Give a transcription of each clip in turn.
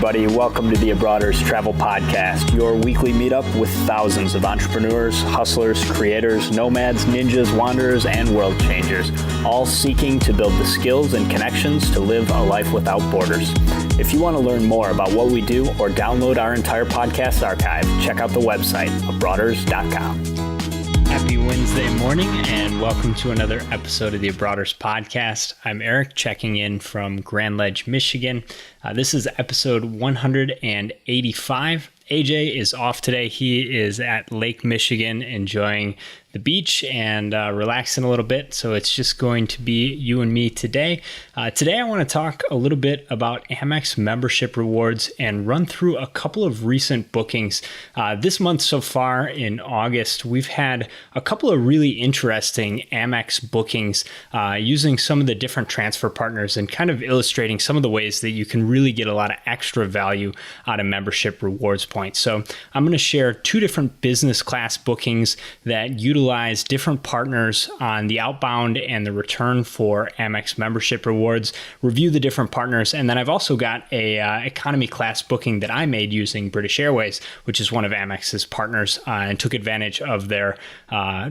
everybody. Welcome to the Abroaders Travel Podcast, your weekly meetup with thousands of entrepreneurs, hustlers, creators, nomads, ninjas, wanderers, and world changers, all seeking to build the skills and connections to live a life without borders. If you want to learn more about what we do or download our entire podcast archive, check out the website, abroaders.com. Happy Wednesday morning and welcome to another episode of the Abroaders Podcast. I'm Eric, checking in from Grand Ledge, Michigan. This is episode 185. AJ is off today. He is at Lake Michigan enjoying the beach and relaxing a little bit. So it's just going to be you and me today. Today I want to talk a little bit about Amex membership rewards and run through a couple of recent bookings. This month so far in August, we've had a couple of really interesting Amex bookings using some of the different transfer partners and kind of illustrating some of the ways that you can really get a lot of extra value out of membership rewards points. So I'm going to share two different business class bookings that utilize different partners on the outbound and the return for Amex membership rewards, review the different partners, and then I've also got a economy class booking that I made using British Airways, which is one of Amex's partners, and took advantage of their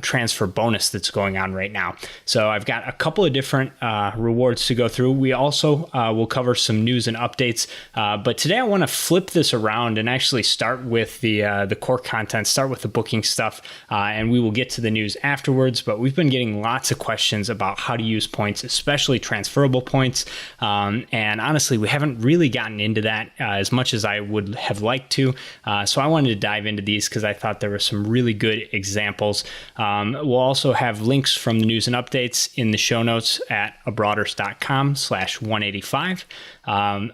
transfer bonus that's going on right now. So I've got a couple of different rewards to go through. We also will cover some news and updates, but today I want to flip this around and actually start with the core content, start with the booking stuff, and we will get to the news afterwards. But we've been getting lots of questions about how to use points, especially transferable points. And honestly, we haven't really gotten into that as much as I would have liked to. So I wanted to dive into these because I thought there were some really good examples. We'll also have links from the news and updates in the show notes at abroaders.com/185.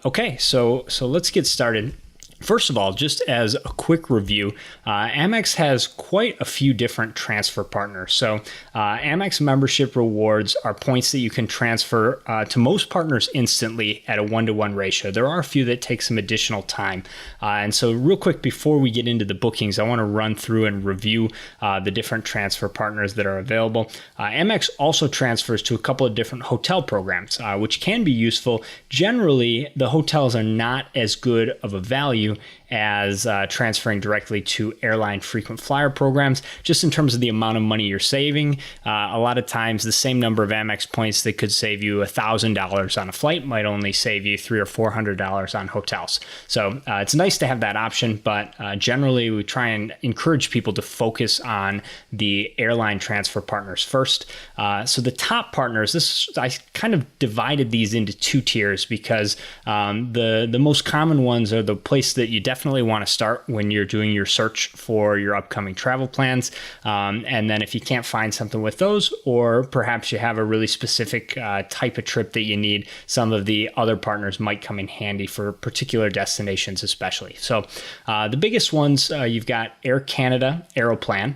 Okay, so let's get started. First of all, just as a quick review, Amex has quite a few different transfer partners. So Amex membership rewards are points that you can transfer to most partners instantly at a 1-to-1 ratio. There are a few that take some additional time. And so real quick, before we get into the bookings, I want to run through and review the different transfer partners that are available. Amex also transfers to a couple of different hotel programs, which can be useful. Generally, the hotels are not as good of a value as transferring directly to airline frequent flyer programs, just in terms of the amount of money you're saving. A lot of times the same number of Amex points that could save you $1,000 on a flight might only save you $300 or $400 on hotels. So it's nice to have that option, but generally we try and encourage people to focus on the airline transfer partners first. So the top partners, I kind of divided these into two tiers because the most common ones are the place that you definitely want to start when you're doing your search for your upcoming travel plans. And then if you can't find something with those, or perhaps you have a really specific type of trip that you need, some of the other partners might come in handy for particular destinations especially. So the biggest ones, you've got Air Canada Aeroplan.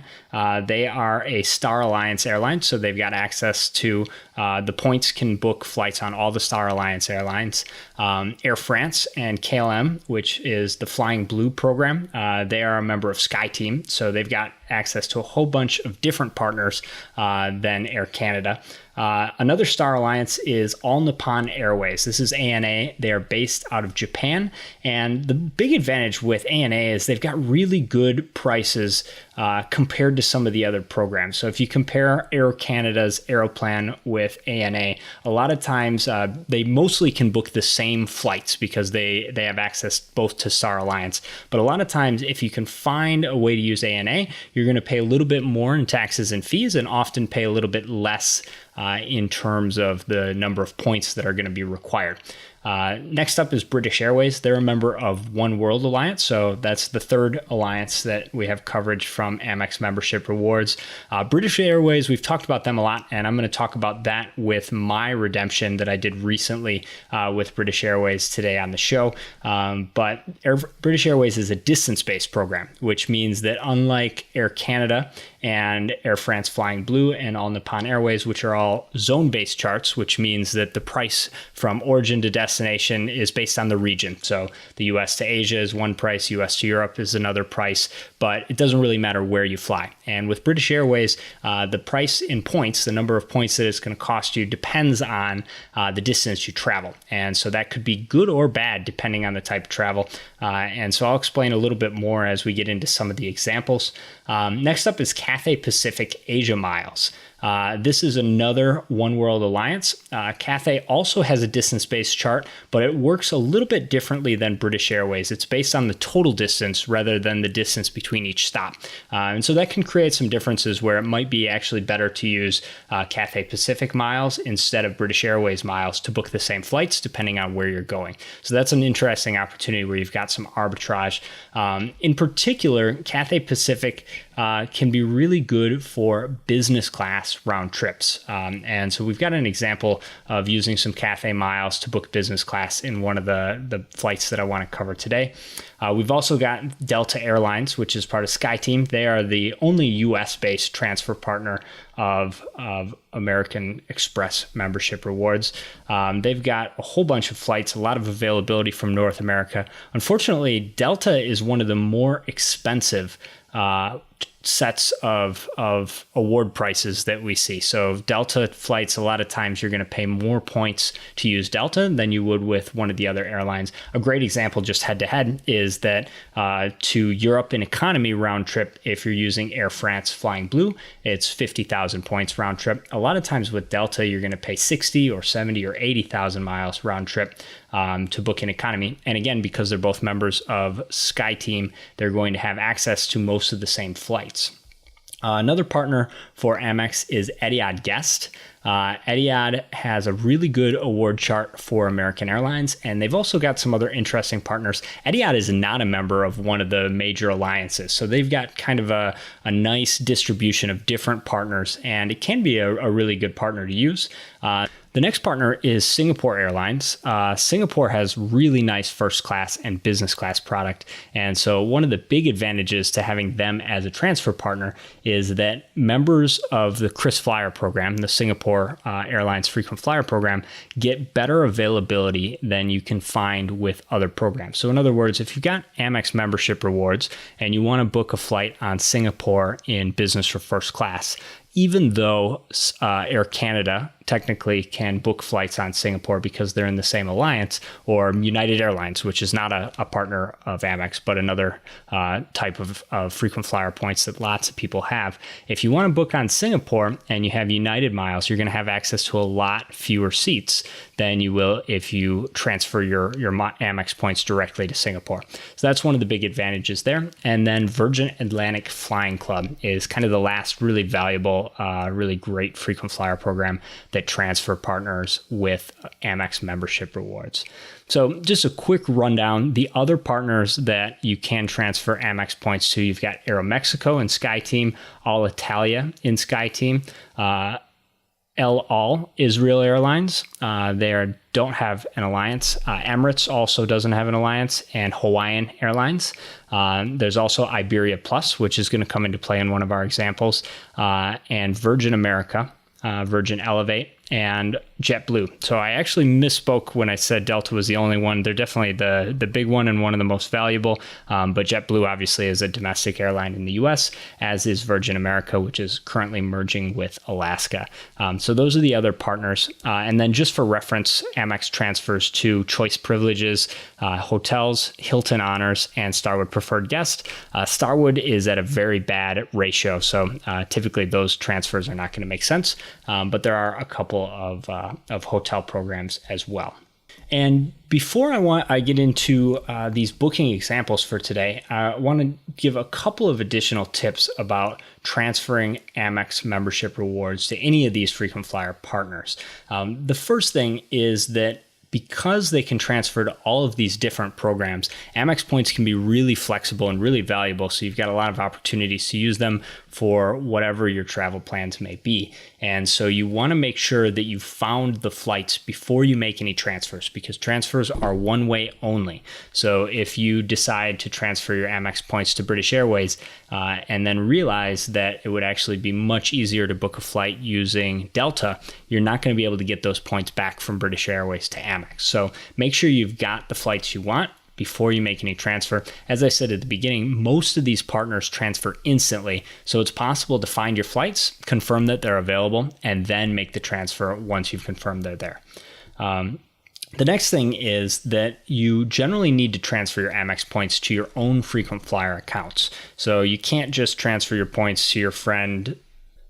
They are a Star Alliance airline, so they've got access to the points can book flights on all the Star Alliance airlines. Air France and KLM, which is the Flying Blue program. They are a member of SkyTeam, so they've got access to a whole bunch of different partners than Air Canada. Another Star Alliance is All Nippon Airways. This is ANA. They are based out of Japan. And the big advantage with ANA is they've got really good prices compared to some of the other programs. So if you compare Air Canada's Aeroplan with ANA, a lot of times they mostly can book the same flights because they have access both to Star Alliance. But a lot of times, if you can find a way to use ANA, you're going to pay a little bit more in taxes and fees and often pay a little bit less in terms of the number of points that are going to be required. Next up is British Airways. They're a member of One World Alliance, so that's the third alliance that we have coverage from Amex membership rewards. British Airways, we've talked about them a lot, and I'm going to talk about that with my redemption that I did recently with British Airways today on the show. But British Airways is a distance-based program, which means that unlike Air Canada and Air France Flying Blue and All Nippon Airways, which are all zone-based charts, which means that the price from origin to destination destination is based on the region. So the US to Asia is one price, US to Europe is another price, but it doesn't really matter where you fly. And with British Airways, the price in points, the number of points that it's going to cost you, depends on the distance you travel. And so that could be good or bad depending on the type of travel. And so I'll explain a little bit more as we get into some of the examples. Next up is Cathay Pacific Asia Miles. This is another One World Alliance. Cathay also has a distance-based chart, but it works a little bit differently than British Airways. It's based on the total distance rather than the distance between each stop. And so that can create some differences where it might be actually better to use Cathay Pacific miles instead of British Airways miles to book the same flights depending on where you're going. So that's an interesting opportunity where you've got some arbitrage. In particular, Cathay Pacific can be really good for business class round trips. And so we've got an example of using some Cathay miles to book business class in one of the flights that I want to cover today. We've also got Delta Airlines, which is part of SkyTeam. They are the only US-based transfer partner of American Express membership rewards. They've got a whole bunch of flights, a lot of availability from North America. Unfortunately, Delta is one of the more expensive sets of award prices that we see. So Delta flights, a lot of times you're going to pay more points to use Delta than you would with one of the other airlines. A great example just head to head is that to Europe in economy round trip, if you're using Air France Flying Blue, it's 50,000 points round trip. A lot of times with Delta, you're going to pay 60 or 70 or 80,000 miles round trip to book in economy. And again, because they're both members of SkyTeam, they're going to have access to most of the same flights. Another partner for Amex is Etihad Guest. Etihad has a really good award chart for American Airlines, and they've also got some other interesting partners. Etihad is not a member of one of the major alliances, so they've got kind of a nice distribution of different partners, and it can be a really good partner to use. The next partner is Singapore Airlines. Singapore has really nice first class and business class product. And so one of the big advantages to having them as a transfer partner is that members of the KrisFlyer program, the Singapore Airlines frequent flyer program, get better availability than you can find with other programs. So in other words, if you've got Amex membership rewards and you want to book a flight on Singapore in business or first class, even though Air Canada technically can book flights on Singapore because they're in the same alliance, or United Airlines, which is not a partner of Amex, but another type of frequent flyer points that lots of people have. If you want to book on Singapore and you have United miles, you're going to have access to a lot fewer seats than you will if you transfer your Amex points directly to Singapore. So that's one of the big advantages there. And then Virgin Atlantic Flying Club is kind of the last really valuable, really great frequent flyer program that transfer partners with Amex membership rewards. So just a quick rundown, the other partners that you can transfer Amex points to, you've got Aeromexico and SkyTeam, Alitalia in SkyTeam, El Al, Israel Airlines. They don't have an alliance. Emirates also doesn't have an alliance, and Hawaiian Airlines. There's also Iberia Plus, which is going to come into play in one of our examples, and Virgin America, Virgin Elevate, and JetBlue. So I actually misspoke when I said Delta was the only one. They're definitely the big one and one of the most valuable, but JetBlue obviously is a domestic airline in the US, as is Virgin America, which is currently merging with Alaska. So those are the other partners. And then just for reference, Amex transfers to Choice Privileges, hotels, Hilton Honors, and Starwood Preferred Guest. Starwood is at a very bad ratio, so typically those transfers are not going to make sense, but there are a couple of hotel programs as well. And before I get into these booking examples for today, I want to give a couple of additional tips about transferring Amex membership rewards to any of these frequent flyer partners. The first thing is that because they can transfer to all of these different programs, Amex points can be really flexible and really valuable. So you've got a lot of opportunities to use them for whatever your travel plans may be. And so you want to make sure that you found the flights before you make any transfers, because transfers are one way only. So if you decide to transfer your Amex points to British Airways and then realize that it would actually be much easier to book a flight using Delta, you're not going to be able to get those points back from British Airways to Amex. So make sure you've got the flights you want before you make any transfer. As I said at the beginning, most of these partners transfer instantly, so it's possible to find your flights, confirm that they're available, and then make the transfer once you've confirmed they're there. The next thing is that you generally need to transfer your Amex points to your own frequent flyer accounts. So you can't just transfer your points to your friend.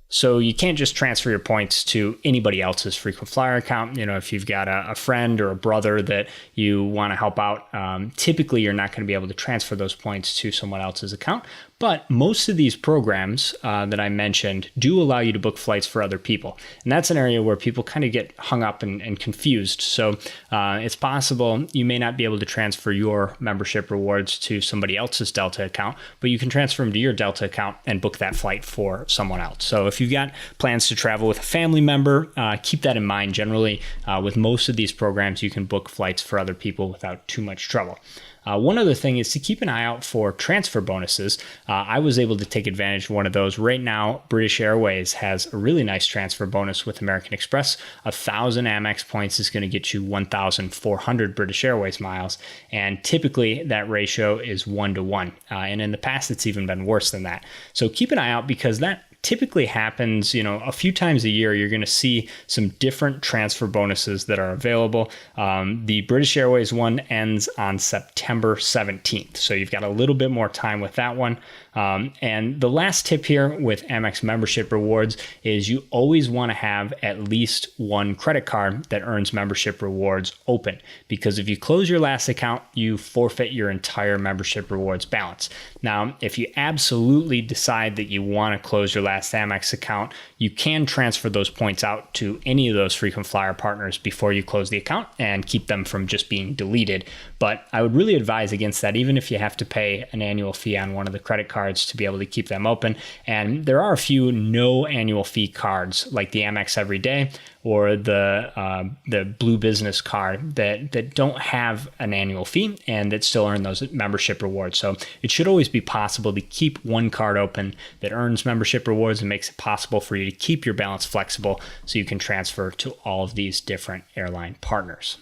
So you can't just transfer your points to anybody else's frequent flyer account. You know, if you've got a friend or a brother that you want to help out, typically you're not going to be able to transfer those points to someone else's account. But most of these programs that I mentioned do allow you to book flights for other people. And that's an area where people kind of get hung up and confused. So it's possible you may not be able to transfer your membership rewards to somebody else's Delta account, but you can transfer them to your Delta account and book that flight for someone else. So if you've got plans to travel with a family member, keep that in mind. Generally, with most of these programs, you can book flights for other people without too much trouble. One other thing is to keep an eye out for transfer bonuses. I was able to take advantage of one of those. Right now, British Airways has a really nice transfer bonus with American Express. 1,000 Amex points is going to get you 1,400 British Airways miles. And typically that ratio is 1-to-1. And in the past, it's even been worse than that. So keep an eye out, because that typically happens, a few times a year. You're going to see some different transfer bonuses that are available. The British Airways one ends on September 17th. So you've got a little bit more time with that one. And the last tip here with Amex membership rewards is you always want to have at least one credit card that earns membership rewards open, because if you close your last account, you forfeit your entire membership rewards balance. Now, if you absolutely decide that you want to close your last Amex account, you can transfer those points out to any of those frequent flyer partners before you close the account and keep them from just being deleted. But I would really advise against that, even if you have to pay an annual fee on one of the credit cards to be able to keep them open. And there are a few no annual fee cards like the Amex Everyday or the Blue Business card that don't have an annual fee and that still earn those membership rewards. So it should always be possible to keep one card open that earns membership rewards and makes it possible for you to keep your balance flexible so you can transfer to all of these different airline partners.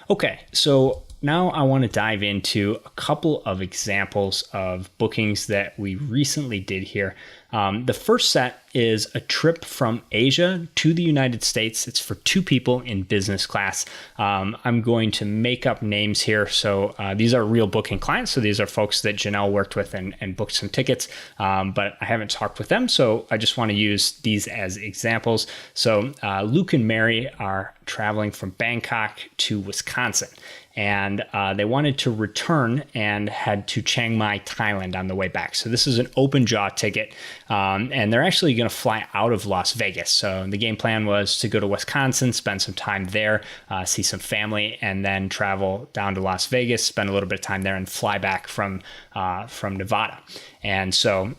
Okay, so now I want to dive into a couple of examples of bookings that we recently did here. The first set is a trip from Asia to the United States. It's for two people in business class. I'm going to make up names here. So these are real booking clients. So these are folks that Janelle worked with and booked some tickets, but I haven't talked with them. So I just want to use these as examples. So Luke and Mary are traveling from Bangkok to Wisconsin. And they wanted to return and head to Chiang Mai, Thailand on the way back. So this is an open jaw ticket, and they're actually going to fly out of Las Vegas. So the game plan was to go to Wisconsin, spend some time there, see some family, and then travel down to Las Vegas, spend a little bit of time there, and fly back from Nevada. And so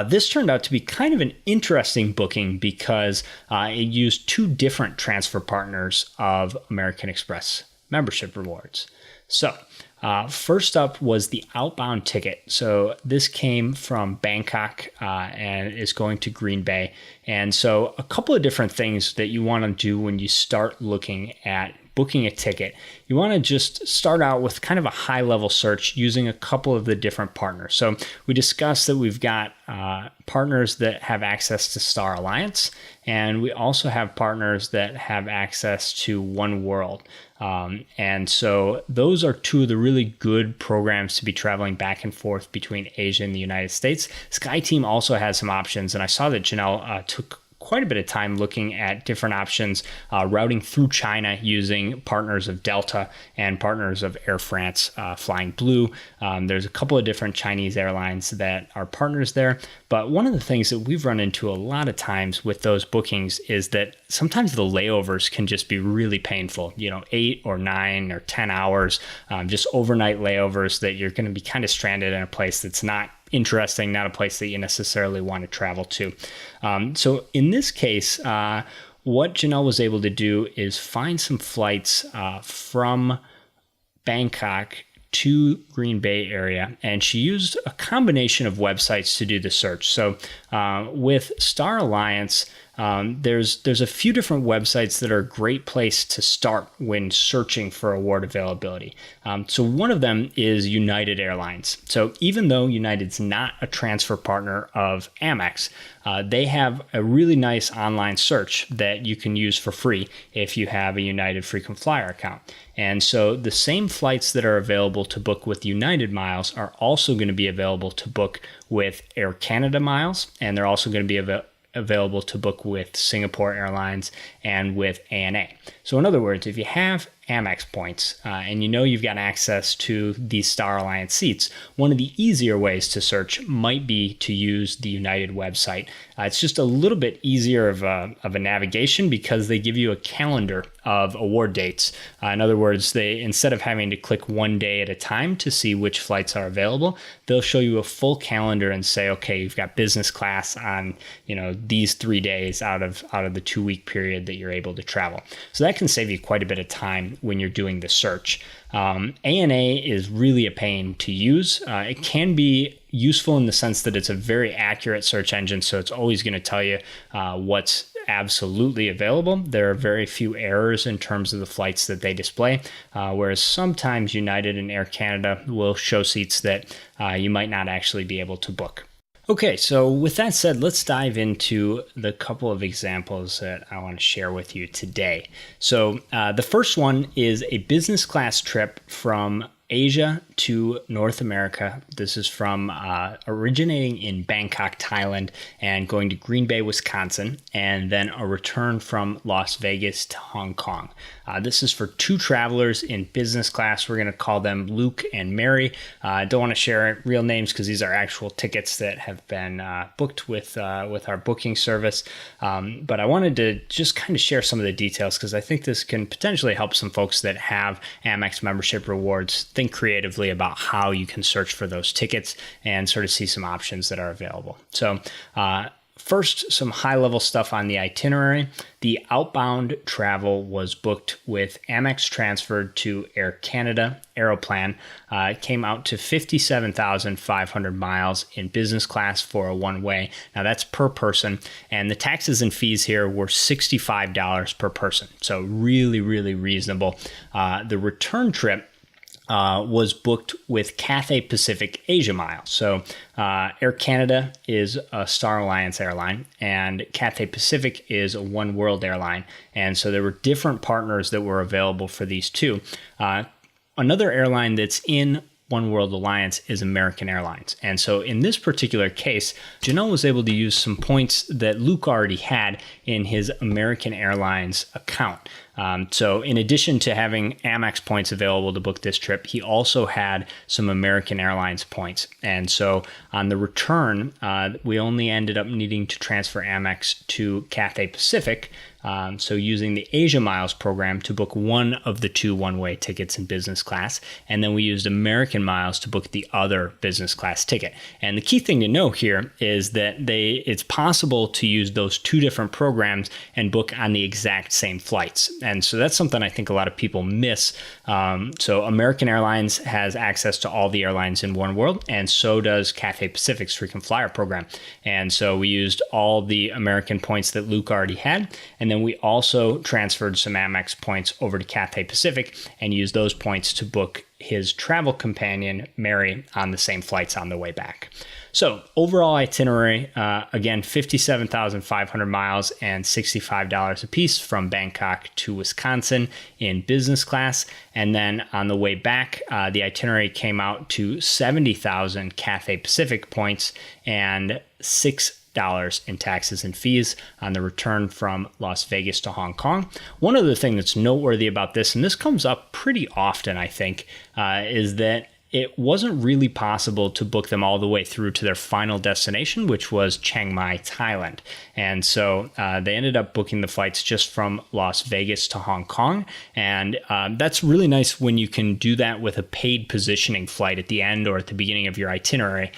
this turned out to be kind of an interesting booking because it used two different transfer partners of American Express membership rewards. So first up was the outbound ticket. So this came from Bangkok and is going to Green Bay. And so a couple of different things that you want to do when you start looking at booking a ticket. You want to just start out with kind of a high level search using a couple of the different partners. So we discussed that we've got partners that have access to Star Alliance, and we also have partners that have access to One World. And so those are two of the really good programs to be traveling back and forth between Asia and the United States. SkyTeam also has some options, and I saw that Janelle took quite a bit of time looking at different options, routing through China using partners of Delta and partners of Air France, Flying Blue. There's a couple of different Chinese airlines that are partners there. But one of the things that we've run into a lot of times with those bookings is that sometimes the layovers can just be really painful, 8 or 9 or 10 hours, just overnight layovers that you're going to be kind of stranded in a place that's not interesting, not a place that you necessarily want to travel to. So in this case, what Janelle was able to do is find some flights from Bangkok to Green Bay area, and she used a combination of websites to do the search. So with Star Alliance, there's a few different websites that are a great place to start when searching for award availability. So one of them is United Airlines. So even though United's not a transfer partner of Amex, they have a really nice online search that you can use for free if you have a United frequent flyer account. And so the same flights that are available to book with United miles are also going to be available to book with Air Canada miles, and they're also going to be available to book with Singapore Airlines and with ANA. So in other words, if you have Amex points and you know you've got access to these Star Alliance seats, one of the easier ways to search might be to use the United website. It's just a little bit easier of a navigation because they give you a calendar of award dates. In other words, they, instead of having to click one day at a time to see which flights are available, they'll show you a full calendar and say, okay, you've got business class on, these 3 days out of the 2-week period that you're able to travel. So that can save you quite a bit of time when you're doing the search. ANA is really a pain to use. It can be useful in the sense that it's a very accurate search engine, so it's always going to tell you what's absolutely available. There are very few errors in terms of the flights that they display, whereas sometimes United and Air Canada will show seats that you might not actually be able to book. Okay, so with that said, let's dive into the couple of examples that I want to share with you today. So the first one is a business class trip from Asia to North America. This is from originating in Bangkok, Thailand, and going to Green Bay, Wisconsin, and then a return from Las Vegas to Hong Kong. This is for 2 travelers in business class. We're going to call them Luke and Mary. I don't want to share real names because these are actual tickets that have been booked with our booking service. But I wanted to just kind of share some of the details because I think this can potentially help some folks that have Amex membership rewards think creatively about how you can search for those tickets and sort of see some options that are available. So first, some high-level stuff on the itinerary. The outbound travel was booked with Amex transferred to Air Canada Aeroplan. It came out to 57,500 miles in business class for a one-way. Now that's per person, and the taxes and fees here were $65 per person. So really, really reasonable. The return trip was booked with Cathay Pacific Asia Miles. So Air Canada is a Star Alliance airline, and Cathay Pacific is a One World airline. And so there were different partners that were available for these two. Another airline that's in One World Alliance is American Airlines. And so in this particular case, Janelle was able to use some points that Luke already had in his American Airlines account. So in addition to having Amex points available to book this trip, he also had some American Airlines points. And so on the return, we only ended up needing to transfer Amex to Cathay Pacific. So using the Asia Miles program to book one of the 2 one-way tickets in business class. And then we used American Miles to book the other business class ticket. And the key thing to know here is that it's possible to use those 2 different programs and book on the exact same flights. And so that's something I think a lot of people miss. So American Airlines has access to all the airlines in One World, and so does Cathay Pacific's frequent flyer program. And so we used all the American points that Luke already had, and then we also transferred some Amex points over to Cathay Pacific and used those points to book his travel companion, Mary, on the same flights on the way back. So overall itinerary, again, 57,500 miles and $65 a piece from Bangkok to Wisconsin in business class. And then on the way back, the itinerary came out to 70,000 Cathay Pacific points and $6 in taxes and fees on the return from Las Vegas to Hong Kong. One other thing that's noteworthy about this, and this comes up pretty often, I think, is that it wasn't really possible to book them all the way through to their final destination, which was Chiang Mai, Thailand. And so they ended up booking the flights just from Las Vegas to Hong Kong. And that's really nice when you can do that with a paid positioning flight at the end or at the beginning of your itinerary.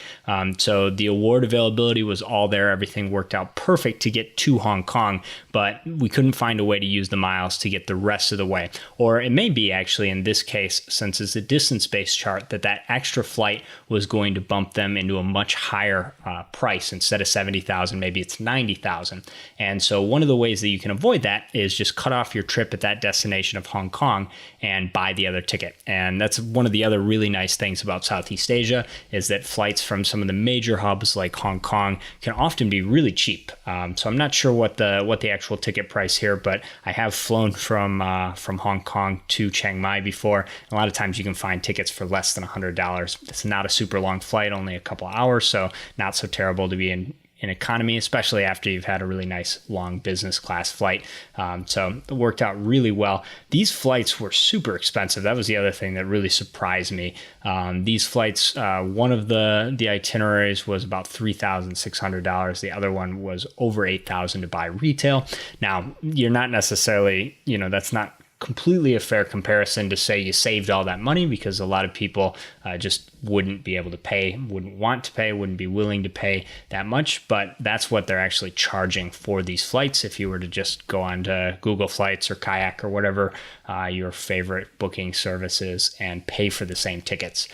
So the award availability was all there. Everything worked out perfect to get to Hong Kong, but we couldn't find a way to use the miles to get the rest of the way. Or it may be actually in this case, since it's a distance-based chart, that extra flight was going to bump them into a much higher price. Instead of 70,000, maybe it's 90,000. And so one of the ways that you can avoid that is just cut off your trip at that destination of Hong Kong and buy the other ticket. And that's one of the other really nice things about Southeast Asia, is that flights from some of the major hubs like Hong Kong can often be really cheap. So I'm not sure what the actual ticket price here, but I have flown from Hong Kong to Chiang Mai before. A lot of times you can find tickets for less than $100. It's not a super long flight, only a couple hours, so not so terrible to be in economy, especially after you've had a really nice long business class flight. So it worked out really well. These flights were super expensive. That was the other thing that really surprised me. These flights, one of the itineraries was about $3,600. The other one was over $8,000 to buy retail. Now, you're not necessarily, that's not completely a fair comparison to say you saved all that money, because a lot of people just wouldn't be able to pay, wouldn't want to pay, wouldn't be willing to pay that much. But that's what they're actually charging for these flights. If you were to just go on to Google Flights or Kayak or whatever your favorite booking service is and pay for the same tickets.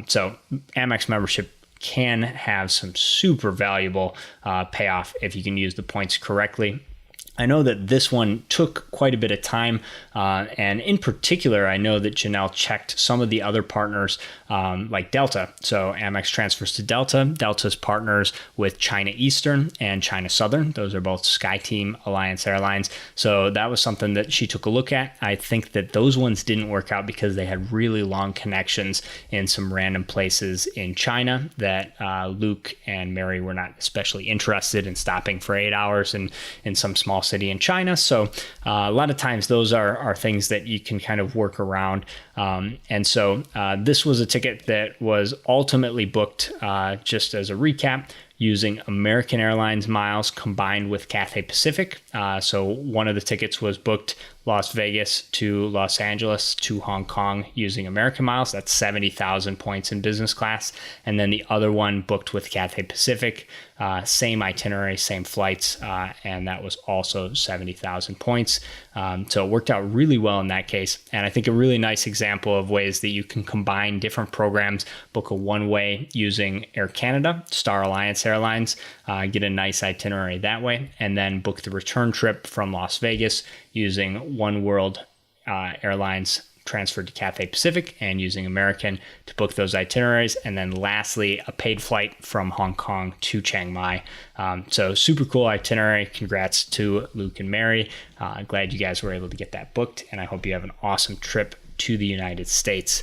So Amex membership can have some super valuable payoff if you can use the points correctly. I know that this one took quite a bit of time, and in particular, I know that Janelle checked some of the other partners like Delta. So Amex transfers to Delta. Delta's partners with China Eastern and China Southern. Those are both SkyTeam Alliance Airlines. So that was something that she took a look at. I think that those ones didn't work out because they had really long connections in some random places in China that Luke and Mary were not especially interested in stopping for 8 hours in some small city in China. So a lot of times those are things that you can kind of work around. And so this was a ticket that was ultimately booked, just as a recap, using American Airlines miles combined with Cathay Pacific. So one of the tickets was booked Las Vegas to Los Angeles to Hong Kong using American miles. That's 70,000 points in business class. And then the other one booked with Cathay Pacific, same itinerary, same flights, and that was also 70,000 points. So it worked out really well in that case. And I think a really nice example of ways that you can combine different programs, book a one-way using Air Canada, Star Alliance Airlines, get a nice itinerary that way, and then book the return trip from Las Vegas using One World Airlines transferred to Cathay Pacific and using American to book those itineraries. And then lastly, a paid flight from Hong Kong to Chiang Mai. So super cool itinerary. Congrats to Luke and Mary. Glad you guys were able to get that booked, and I hope you have an awesome trip to the United States.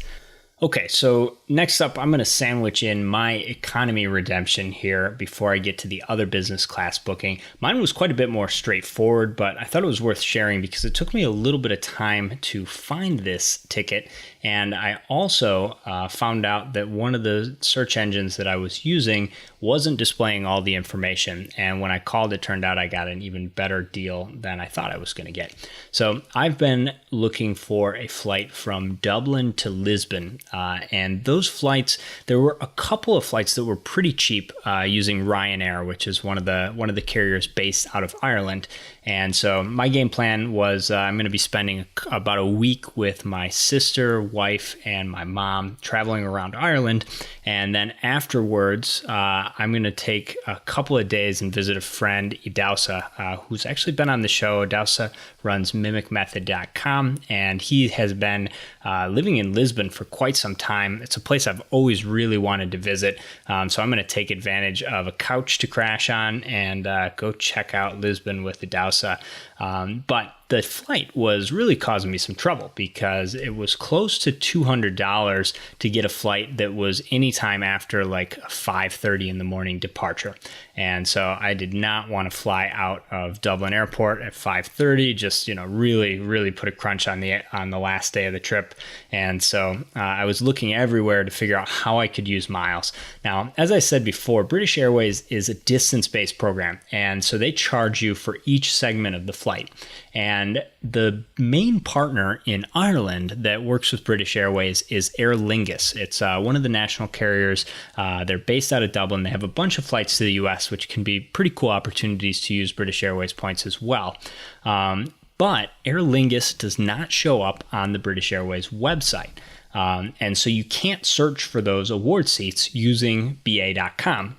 Okay, so next up, I'm going to sandwich in my economy redemption here before I get to the other business class booking. Mine was quite a bit more straightforward, but I thought it was worth sharing because it took me a little bit of time to find this ticket. And I also found out that one of the search engines that I was using wasn't displaying all the information. And when I called, it turned out I got an even better deal than I thought I was going to get. So I've been looking for a flight from Dublin to Lisbon. And those flights, there were a couple of flights that were pretty cheap using Ryanair, which is one of the carriers based out of Ireland. And so my game plan was I'm going to be spending about a week with my sister, wife, and my mom traveling around Ireland. And then afterwards, I'm going to take a couple of days and visit a friend, Idausa, who's actually been on the show. Idausa runs mimicmethod.com, and he has been living in Lisbon for quite some time. It's a place I've always really wanted to visit. So I'm going to take advantage of a couch to crash on and go check out Lisbon with Idausa. But the flight was really causing me some trouble because it was close to $200 to get a flight that was anytime after like a 5:30 in the morning departure. And so I did not want to fly out of Dublin Airport at 5:30, just, really put a crunch on the last day of the trip. And so I was looking everywhere to figure out how I could use miles. Now, as I said before, British Airways is a distance-based program, and so they charge you for each segment of the flight. And the main partner in Ireland that works with British Airways is Aer Lingus. It's one of the national carriers. They're based out of Dublin. They have a bunch of flights to the US, which can be pretty cool opportunities to use British Airways points as well. But Aer Lingus does not show up on the British Airways website. And so you can't search for those award seats using BA.com.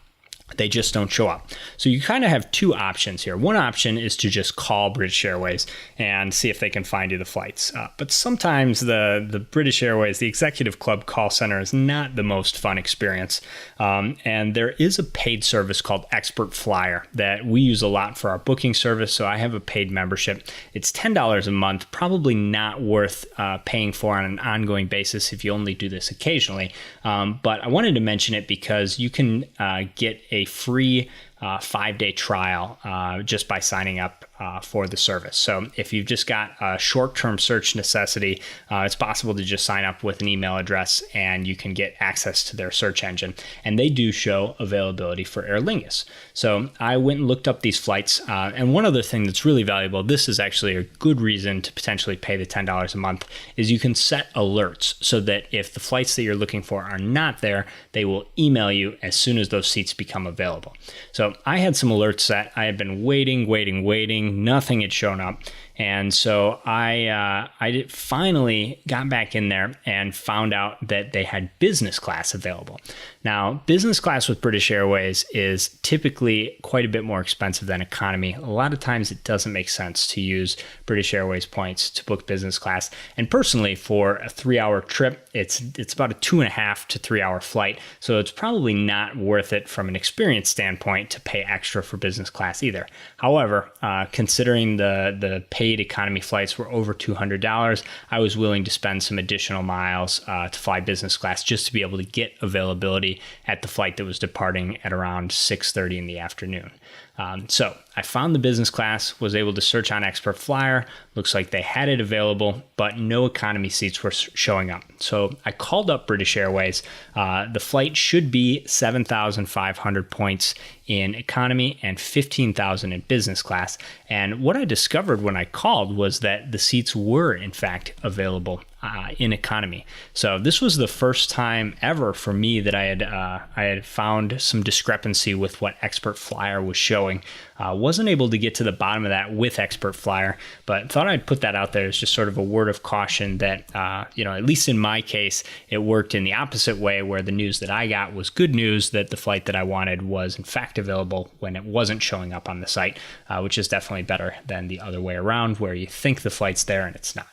They just don't show up. So you kind of have two options here. One option is to just call British Airways and see if they can find you the flights. But sometimes the British Airways, the Executive Club call center is not the most fun experience. And there is a paid service called Expert Flyer that we use a lot for our booking service. So I have a paid membership. It's $10 a month, probably not worth paying for on an ongoing basis if you only do this occasionally. But I wanted to mention it because you can get a free 5-day trial just by signing up for the service. So if you've just got a short-term search necessity, it's possible to just sign up with an email address and you can get access to their search engine. And they do show availability for Aer Lingus. So I went and looked up these flights. And one other thing that's really valuable, this is actually a good reason to potentially pay the $10 a month, is you can set alerts so that if the flights that you're looking for are not there, they will email you as soon as those seats become available. So I had some alerts set. I had been waiting. Nothing had shown up. And so I finally got back in there and found out that they had business class available. Now, business class with British Airways is typically quite a bit more expensive than economy. A lot of times it doesn't make sense to use British Airways points to book business class. And personally, for a 3-hour trip, it's about a 2.5 to 3 hour flight. So it's probably not worth it from an experience standpoint to pay extra for business class either. However, considering the paid economy flights were over $200, I was willing to spend some additional miles to fly business class just to be able to get availability at the flight that was departing at around 6:30 in the afternoon. So I found the business class, was able to search on Expert Flyer. Looks like they had it available, but no economy seats were showing up. So I called up British Airways. The flight should be 7,500 points in economy and 15,000 in business class. And what I discovered when I called was that the seats were in fact available in economy. So this was the first time ever for me that I had found some discrepancy with what Expert Flyer was showing. Wasn't able to get to the bottom of that with Expert Flyer, but thought I'd put that out there as just sort of a word of caution that, at least in my case, it worked in the opposite way, where the news that I got was good news that the flight that I wanted was in fact available when it wasn't showing up on the site, which is definitely better than the other way around, where you think the flight's there and it's not.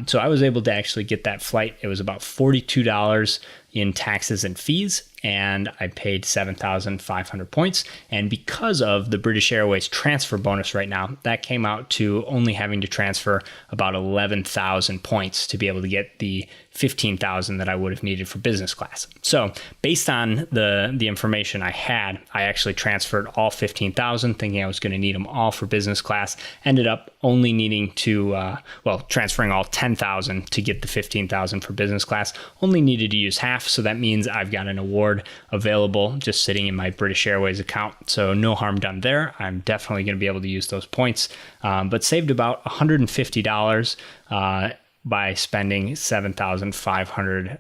So I was able to actually get that flight. It was about $42 in taxes and fees, and I paid 7,500 points. And because of the British Airways transfer bonus right now, that came out to only having to transfer about 11,000 points to be able to get the 15,000 that I would have needed for business class. So based on the information I had, I actually transferred all 15,000, thinking I was going to need them all for business class. Ended up only needing to, transferring all 10,000 to get the 15,000 for business class. Only needed to use half, so that means I've got an award available just sitting in my British Airways account. So no harm done there. I'm definitely going to be able to use those points, but saved about $150 by spending 7,500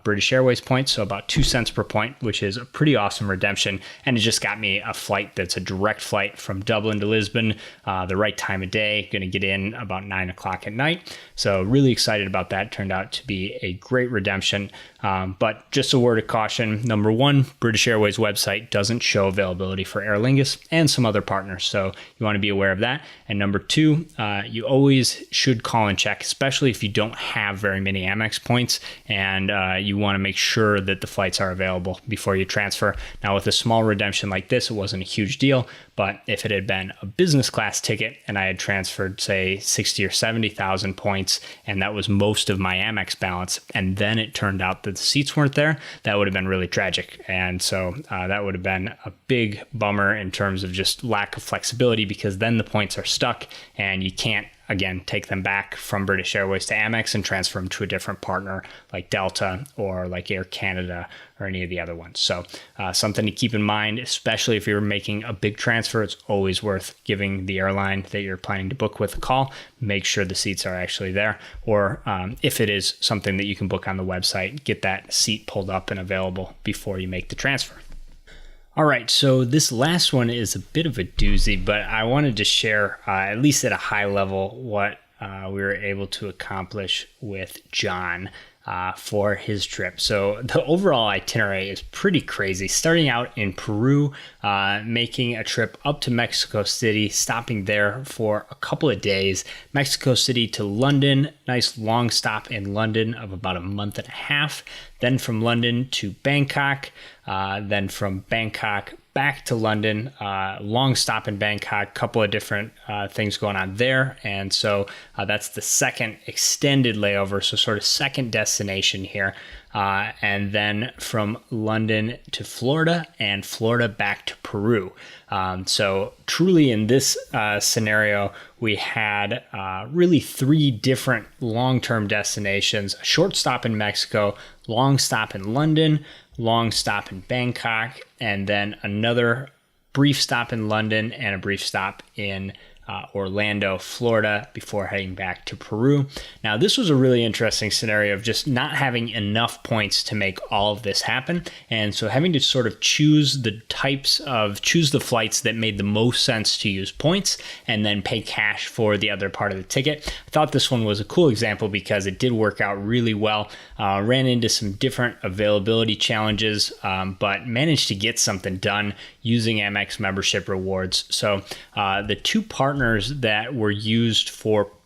British Airways points, so about 2 cents per point, which is a pretty awesome redemption. And it just got me a flight that's a direct flight from Dublin to Lisbon, the right time of day, going to get in about 9 o'clock at night. So really excited about that. Turned out to be a great redemption. But just a word of caution. Number one, British Airways website doesn't show availability for Aer Lingus and some other partners. So you want to be aware of that. And number two, you always should call and check, especially if you you don't have very many Amex points and you want to make sure that the flights are available before you transfer. Now, with a small redemption like this, it wasn't a huge deal, but if it had been a business class ticket and I had transferred, say, 60 or 70,000 points, and that was most of my Amex balance, and then it turned out that the seats weren't there, that would have been really tragic. And so that would have been a big bummer in terms of just lack of flexibility, because then the points are stuck and you can't, again, take them back from British Airways to Amex and transfer them to a different partner like Delta or like Air Canada or any of the other ones. So something to keep in mind, especially if you're making a big transfer. It's always worth giving the airline that you're planning to book with a call. Make sure the seats are actually there. Or if it is something that you can book on the website, get that seat pulled up and available before you make the transfer. All right, so this last one is a bit of a doozy, but I wanted to share, at least at a high level, what we were able to accomplish with John for his trip. So the overall itinerary is pretty crazy. Starting out in Peru, making a trip up to Mexico City, stopping there for a couple of days. Mexico City to London, nice long stop in London of about a month and a half. Then from London to Bangkok, then from Bangkok back to London, long stop in Bangkok, couple of different things going on there. And so that's the second extended layover, so sort of second destination here. And then from London to Florida and Florida back to Peru. So truly in this scenario, we had really three different long-term destinations: a short stop in Mexico, long stop in London, long stop in Bangkok, and then another brief stop in London and a brief stop in Orlando, Florida, before heading back to Peru. Now, this was a really interesting scenario of just not having enough points to make all of this happen. And so having to sort of choose the flights that made the most sense to use points and then pay cash for the other part of the ticket. I thought this one was a cool example because it did work out really well. Ran into some different availability challenges, but managed to get something done using Amex membership rewards. So the two partners that were used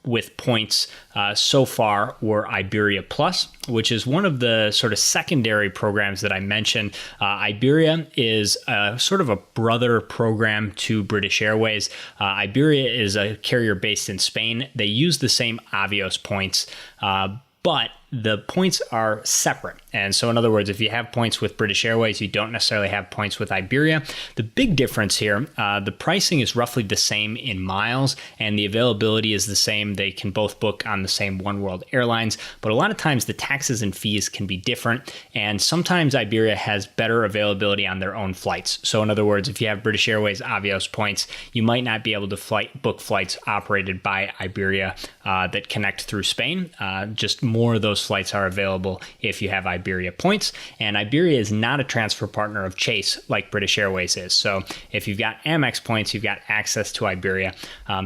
with points so far were Iberia Plus, which is one of the sort of secondary programs that I mentioned. Iberia is sort of a brother program to British Airways. Iberia is a carrier based in Spain. They use the same Avios points, but the points are separate. And so in other words, if you have points with British Airways, you don't necessarily have points with Iberia. The big difference here, the pricing is roughly the same in miles and the availability is the same. They can both book on the same One World Airlines, but a lot of times the taxes and fees can be different. And sometimes Iberia has better availability on their own flights. So in other words, if you have British Airways Avios points, you might not be able to book flights operated by Iberia that connect through Spain. Just more of those flights are available if you have Iberia points. And Iberia is not a transfer partner of Chase like British Airways is. So if you've got Amex points, you've got access to Iberia.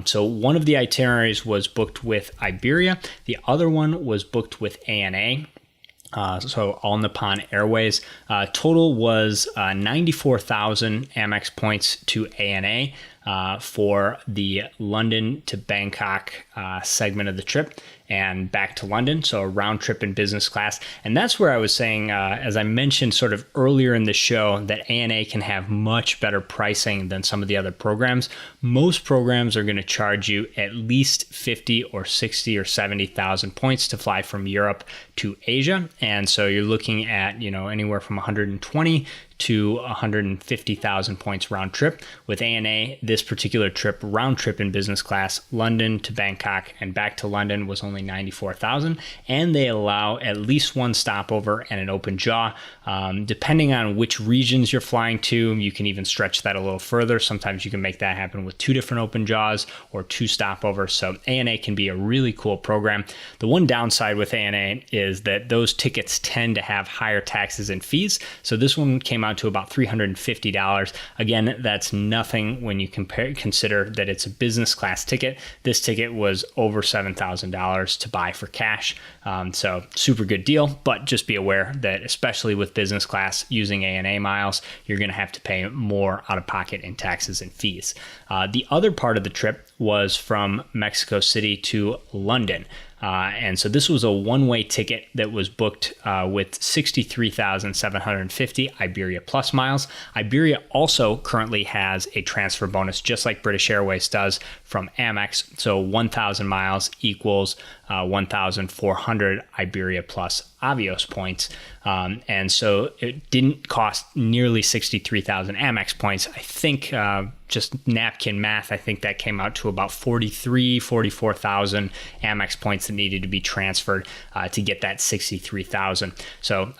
So one of the itineraries was booked with Iberia. The other one was booked with ANA. So All Nippon Airways. Total was 94,000 Amex points to ANA for the London to Bangkok segment of the trip and back to London, so a round trip in business class. And that's where I was saying, as I mentioned sort of earlier in the show, that ANA can have much better pricing than some of the other programs. Most programs are going to charge you at least 50 or 60 or 70,000 points to fly from Europe to Asia. And so you're looking at, anywhere from 120 to 150,000 points round trip. With ANA, this particular trip, round trip in business class, London to Bangkok and back to London, was only 94,000, and they allow at least one stopover and an open jaw. Depending on which regions you're flying to, you can even stretch that a little further. Sometimes you can make that happen with 2 different open jaws or 2 stopovers. So ANA can be a really cool program. The one downside with ANA is that those tickets tend to have higher taxes and fees. So this one came out to about $350. Again, that's nothing when you consider that it's a business class ticket. This ticket was over $7,000 to buy for cash. So super good deal, but just be aware that especially with business class using ANA miles, you're going to have to pay more out of pocket in taxes and fees. The other part of the trip was from Mexico City to London. And so this was a one-way ticket that was booked with 63,750 Iberia Plus miles. Iberia also currently has a transfer bonus, just like British Airways does from Amex. So 1,000 miles equals 1,400 Iberia Plus Avios points. And so it didn't cost nearly 63,000 Amex points. I think just napkin math, I think that came out to about 44,000 Amex points that needed to be transferred to get that 63,000. So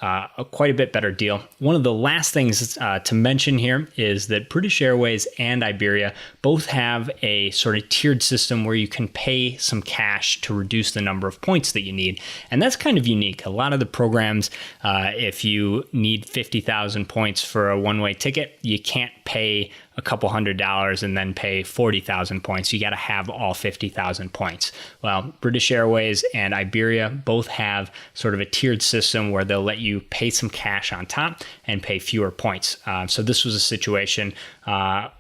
quite a bit better deal. One of the last things to mention here is that British Airways and Iberia both have a sort of tiered system where you can pay some cash to reduce the number of points that you need. And that's kind of unique. A lot of the programs, if you need 50,000 points for a one-way ticket, you can't pay a couple $100 and then pay 40,000 points. You got to have all 50,000 points. Well, British Airways and Iberia both have sort of a tiered system where they'll let you pay some cash on top and pay fewer points. So this was a situation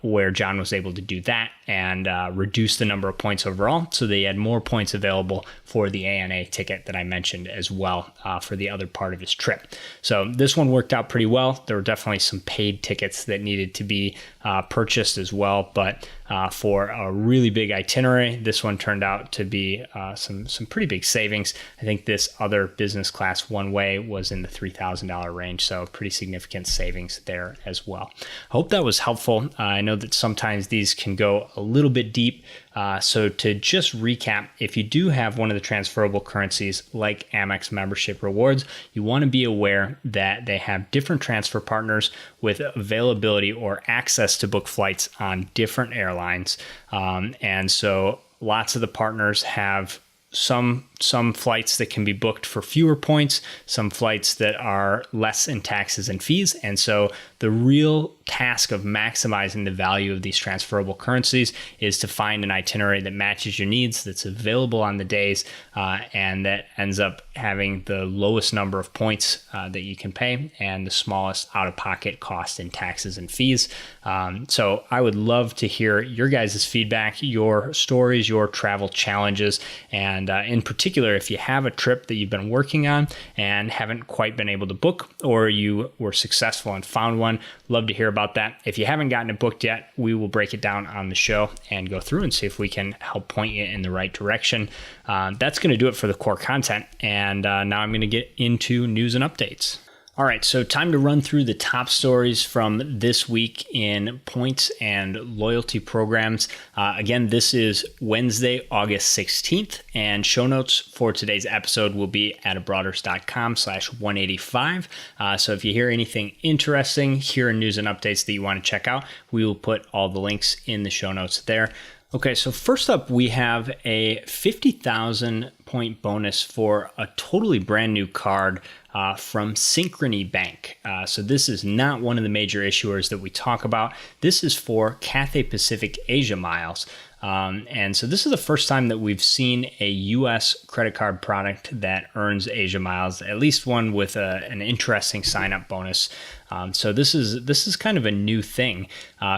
where John was able to do that and reduce the number of points overall. So they had more points available for the ANA ticket that I mentioned as well for the other part of his trip. So this one worked out pretty well. There were definitely some paid tickets that needed to be purchased as well, but for a really big itinerary, this one turned out to be some pretty big savings. I think this other business class one way was in the $3,000 range, so pretty significant savings there as well. I hope that was helpful. I know that sometimes these can go a little bit deep. So to just recap, if you do have one of the transferable currencies like Amex membership rewards, you want to be aware that they have different transfer partners with availability or access to book flights on different airlines. And so lots of the partners have some flights that can be booked for fewer points, some flights that are less in taxes and fees. And so the real task of maximizing the value of these transferable currencies is to find an itinerary that matches your needs, that's available on the days, and that ends up having the lowest number of points that you can pay and the smallest out-of-pocket cost in taxes and fees. So I would love to hear your guys' feedback, your stories, your travel challenges, and in particular, if you have a trip that you've been working on and haven't quite been able to book, or you were successful and found one, love to hear about that. If you haven't gotten it booked yet, we will break it down on the show and go through and see if we can help point you in the right direction. That's going to do it for the core content. And now I'm going to get into news and updates. All right, so time to run through the top stories from this week in points and loyalty programs. Again, this is Wednesday, August 16th, and show notes for today's episode will be at abroaders.com/185. So if you hear anything interesting here in news and updates that you want to check out, we will put all the links in the show notes there. Okay, so first up, we have a 50,000 point bonus for a totally brand new card from Synchrony Bank. So this is not one of the major issuers that we talk about. This is for Cathay Pacific Asia miles. And so this is the first time that we've seen a U.S. credit card product that earns Asia miles, at least one with an interesting sign-up bonus. So this is kind of a new thing.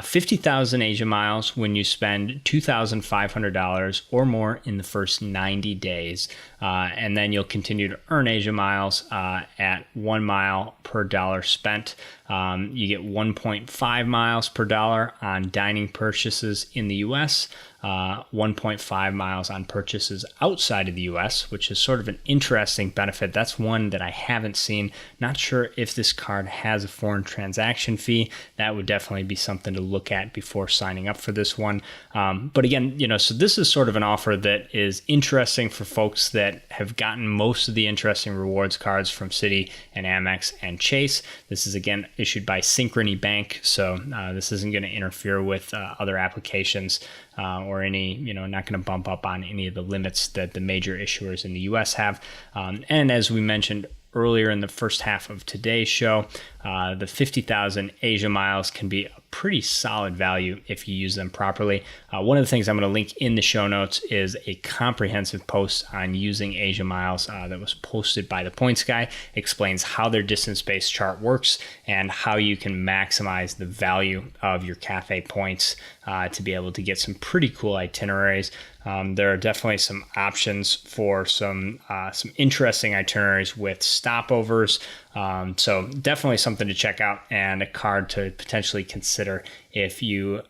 50,000 Asia miles when you spend $2,500 or more in the first 90 days. And then you'll continue to earn Asia miles at 1 mile per dollar spent. You get 1.5 miles per dollar on dining purchases in the U.S., 1.5 miles on purchases outside of the U.S., which is sort of an interesting benefit. That's one that I haven't seen. Not sure if this card has a foreign transaction fee. That would definitely be something to look at before signing up for this one. But again, so this is sort of an offer that is interesting for folks that have gotten most of the interesting rewards cards from Citi and Amex and Chase. This is again issued by Synchrony Bank, so this isn't going to interfere with other applications or any, not going to bump up on any of the limits that the major issuers in the U.S. have. And as we mentioned earlier in the first half of today's show, the 50,000 Asia miles can be a pretty solid value if you use them properly. One of the things I'm going to link in the show notes is a comprehensive post on using Asia Miles that was posted by the Points Guy. Explains how their distance-based chart works and how you can maximize the value of your cafe points to be able to get some pretty cool itineraries. There are definitely some options for some interesting itineraries with stopovers. So definitely something to check out and a card to potentially consider if you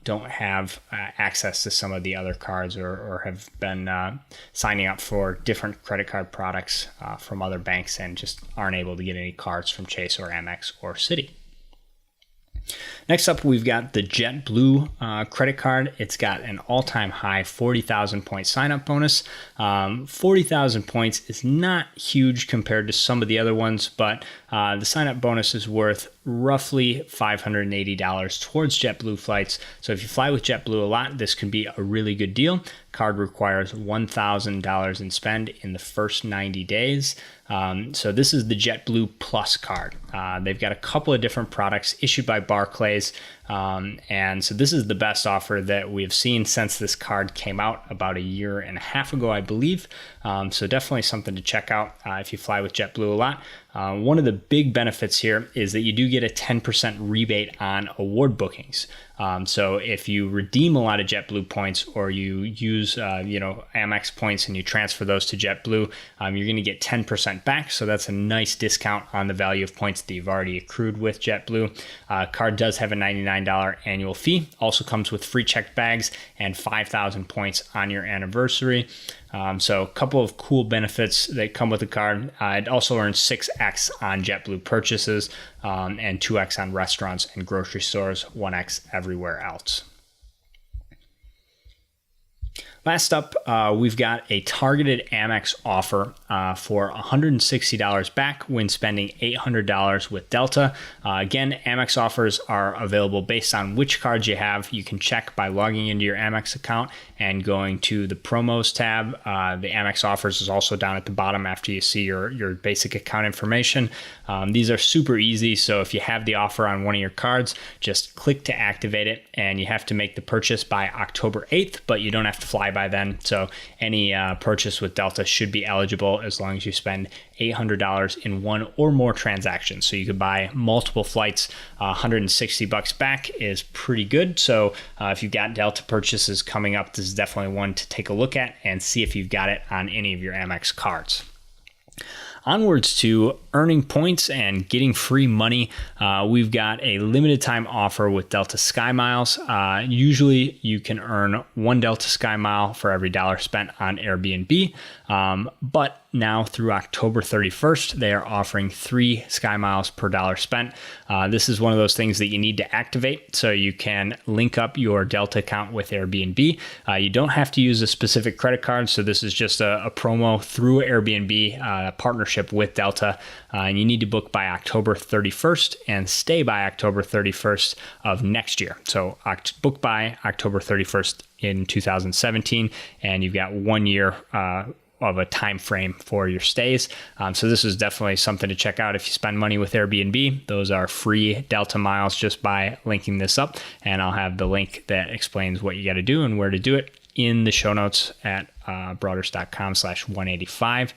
don't have access to some of the other cards or have been signing up for different credit card products from other banks and just aren't able to get any cards from Chase or Amex or Citi. Next up, we've got the JetBlue credit card. It's got an all-time high 40,000 point sign-up bonus. 40,000 points is not huge compared to some of the other ones, but the sign-up bonus is worth roughly $580 towards JetBlue flights. So if you fly with JetBlue a lot, this could be a really good deal. Card requires $1,000 in spend in the first 90 days. So this is the JetBlue Plus card. They've got a couple of different products issued by Barclays. And so this is the best offer that we've seen since this card came out about a year and a half ago, I believe. So definitely something to check out if you fly with JetBlue a lot. One of the big benefits here is that you do get a 10% rebate on award bookings. So if you redeem a lot of JetBlue points or you use Amex points and you transfer those to JetBlue, you're going to get 10% back. So that's a nice discount on the value of points that you've already accrued with JetBlue. Card does have a $99 annual fee. Also comes with free checked bags and 5,000 points on your anniversary. So a couple of cool benefits that come with the card. It also earns 6x on JetBlue purchases and 2x on restaurants and grocery stores, 1x everywhere else. Last up, we've got a targeted Amex offer for $160 back when spending $800 with Delta. Again, Amex offers are available based on which cards you have. You can check by logging into your Amex account and going to the promos tab. The Amex offers is also down at the bottom after you see your basic account information. These are super easy, so if you have the offer on one of your cards, just click to activate it, and you have to make the purchase by October 8th, but you don't have to fly by then. So any purchase with Delta should be eligible as long as you spend $800 in one or more transactions. So you could buy multiple flights. $160 back is pretty good. So if you've got Delta purchases coming up, this is definitely one to take a look at and see if you've got it on any of your Amex cards. Onwards to earning points and getting free money. We've got a limited time offer with Delta Sky Miles. Usually you can earn one Delta Sky Mile for every dollar spent on Airbnb. But now through October 31st, they are offering 3 Sky Miles per dollar spent. This is one of those things that you need to activate so you can link up your Delta account with Airbnb. You don't have to use a specific credit card, so this is just a promo through Airbnb, partnership with Delta. And you need to book by October 31st and stay by October 31st of next year. So book by October 31st in 2017, and you've got 1 year of a time frame for your stays. So this is definitely something to check out if you spend money with Airbnb. Those are free Delta miles just by linking this up, and I'll have the link that explains what you got to do and where to do it in the show notes at broaders.com/185.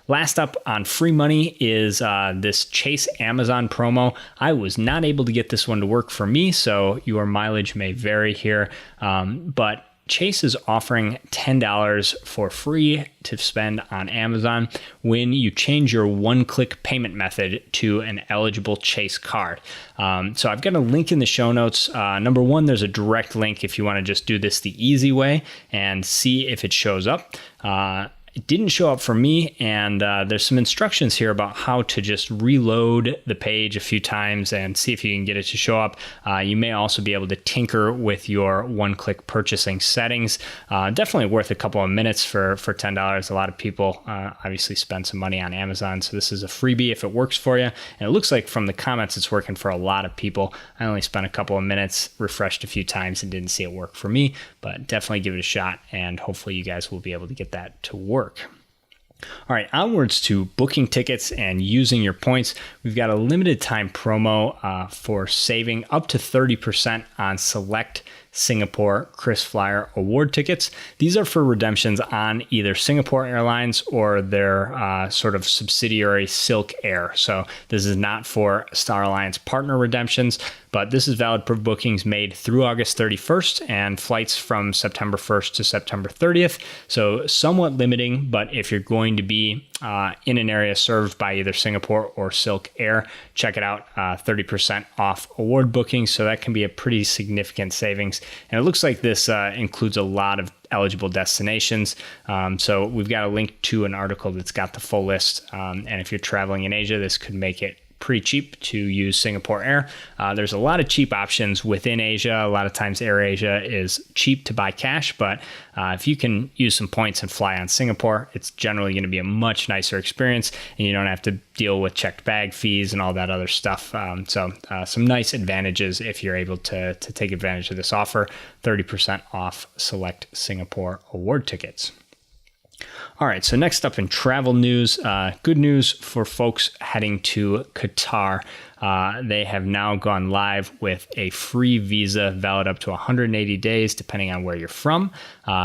Last up on free money is this Chase Amazon promo. I was not able to get this one to work for me, so your mileage may vary here, but Chase is offering $10 for free to spend on Amazon when you change your one-click payment method to an eligible Chase card. So I've got a link in the show notes. Number one, there's a direct link if you want to just do this the easy way and see if it shows up. It didn't show up for me, and there's some instructions here about how to just reload the page a few times and see if you can get it to show up. You may also be able to tinker with your one-click purchasing settings. Definitely worth a couple of minutes for $10. A lot of people obviously spend some money on Amazon, so this is a freebie if it works for you. And it looks like from the comments it's working for a lot of people. I only spent a couple of minutes, refreshed a few times, and didn't see it work for me, but definitely give it a shot, and hopefully you guys will be able to get that to work. All right, onwards to booking tickets and using your points. We've got a limited time promo for saving up to 30% on select Singapore KrisFlyer award tickets. These are for redemptions on either Singapore Airlines or their sort of subsidiary Silk Air. So this is not for Star Alliance partner redemptions, but this is valid for bookings made through August 31st and flights from September 1st to September 30th. So somewhat limiting, but if you're going to be in an area served by either Singapore or Silk Air, check it out, 30% off award bookings. So that can be a pretty significant savings. And it looks like this includes a lot of eligible destinations. So we've got a link to an article that's got the full list. And if you're traveling in Asia, this could make it pretty cheap to use Singapore Air. There's a lot of cheap options within Asia. A lot of times AirAsia is cheap to buy cash, but if you can use some points and fly on Singapore, it's generally going to be a much nicer experience, and you don't have to deal with checked bag fees and all that other stuff. So some nice advantages if you're able to take advantage of this offer. 30% off select Singapore award tickets. All right, so next up in travel news, good news for folks heading to Qatar. They have now gone live with a free visa valid up to 180 days, depending on where you're from.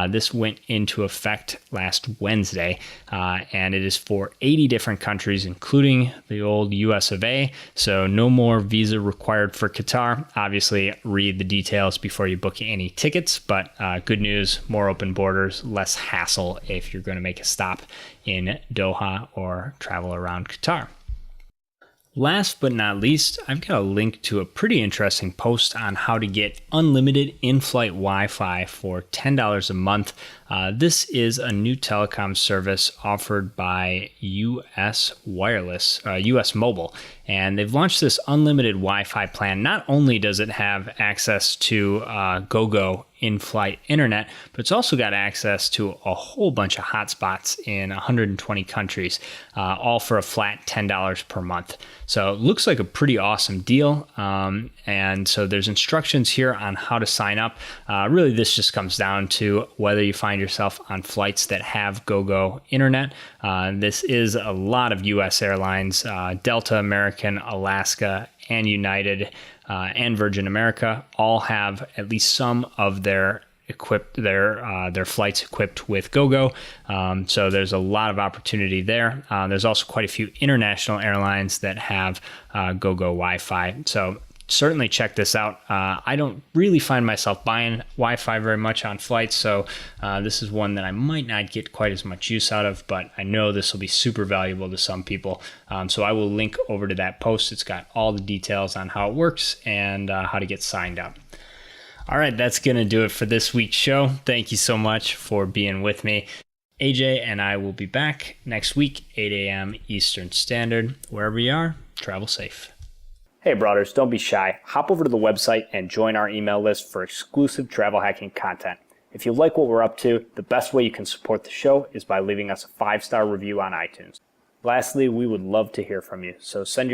This went into effect last Wednesday, and it is for 80 different countries, including the old US of A. So no more visa required for Qatar. Obviously, read the details before you book any tickets, but good news, more open borders, less hassle if you're going to make a stop in Doha or travel around Qatar. Last but not least, I've got a link to a pretty interesting post on how to get unlimited in-flight Wi-Fi for $10 a month. This is a new telecom service offered by US Mobile, and they've launched this unlimited Wi-Fi plan. Not only does it have access to GoGo in-flight internet, but it's also got access to a whole bunch of hotspots in 120 countries, all for a flat $10 per month. So it looks like a pretty awesome deal. And so there's instructions here on how to sign up. Really, this just comes down to whether you find yourself on flights that have GoGo internet. This is a lot of US airlines, Delta, American, Alaska, and United, and Virgin America all have at least some of their flights equipped with GoGo. So there's a lot of opportunity there. There's also quite a few international airlines that have GoGo Wi-Fi. So certainly check this out. I don't really find myself buying Wi-Fi very much on flights, so this is one that I might not get quite as much use out of, but I know this will be super valuable to some people. So I will link over to that post. It's got all the details on how it works and how to get signed up. All right, that's going to do it for this week's show. Thank you so much for being with me. AJ and I will be back next week, 8 a.m. Eastern Standard. Wherever you are, travel safe. Hey, brothers, don't be shy. Hop over to the website and join our email list for exclusive travel hacking content. If you like what we're up to, the best way you can support the show is by leaving us a 5-star review on iTunes. Lastly, we would love to hear from you, so send your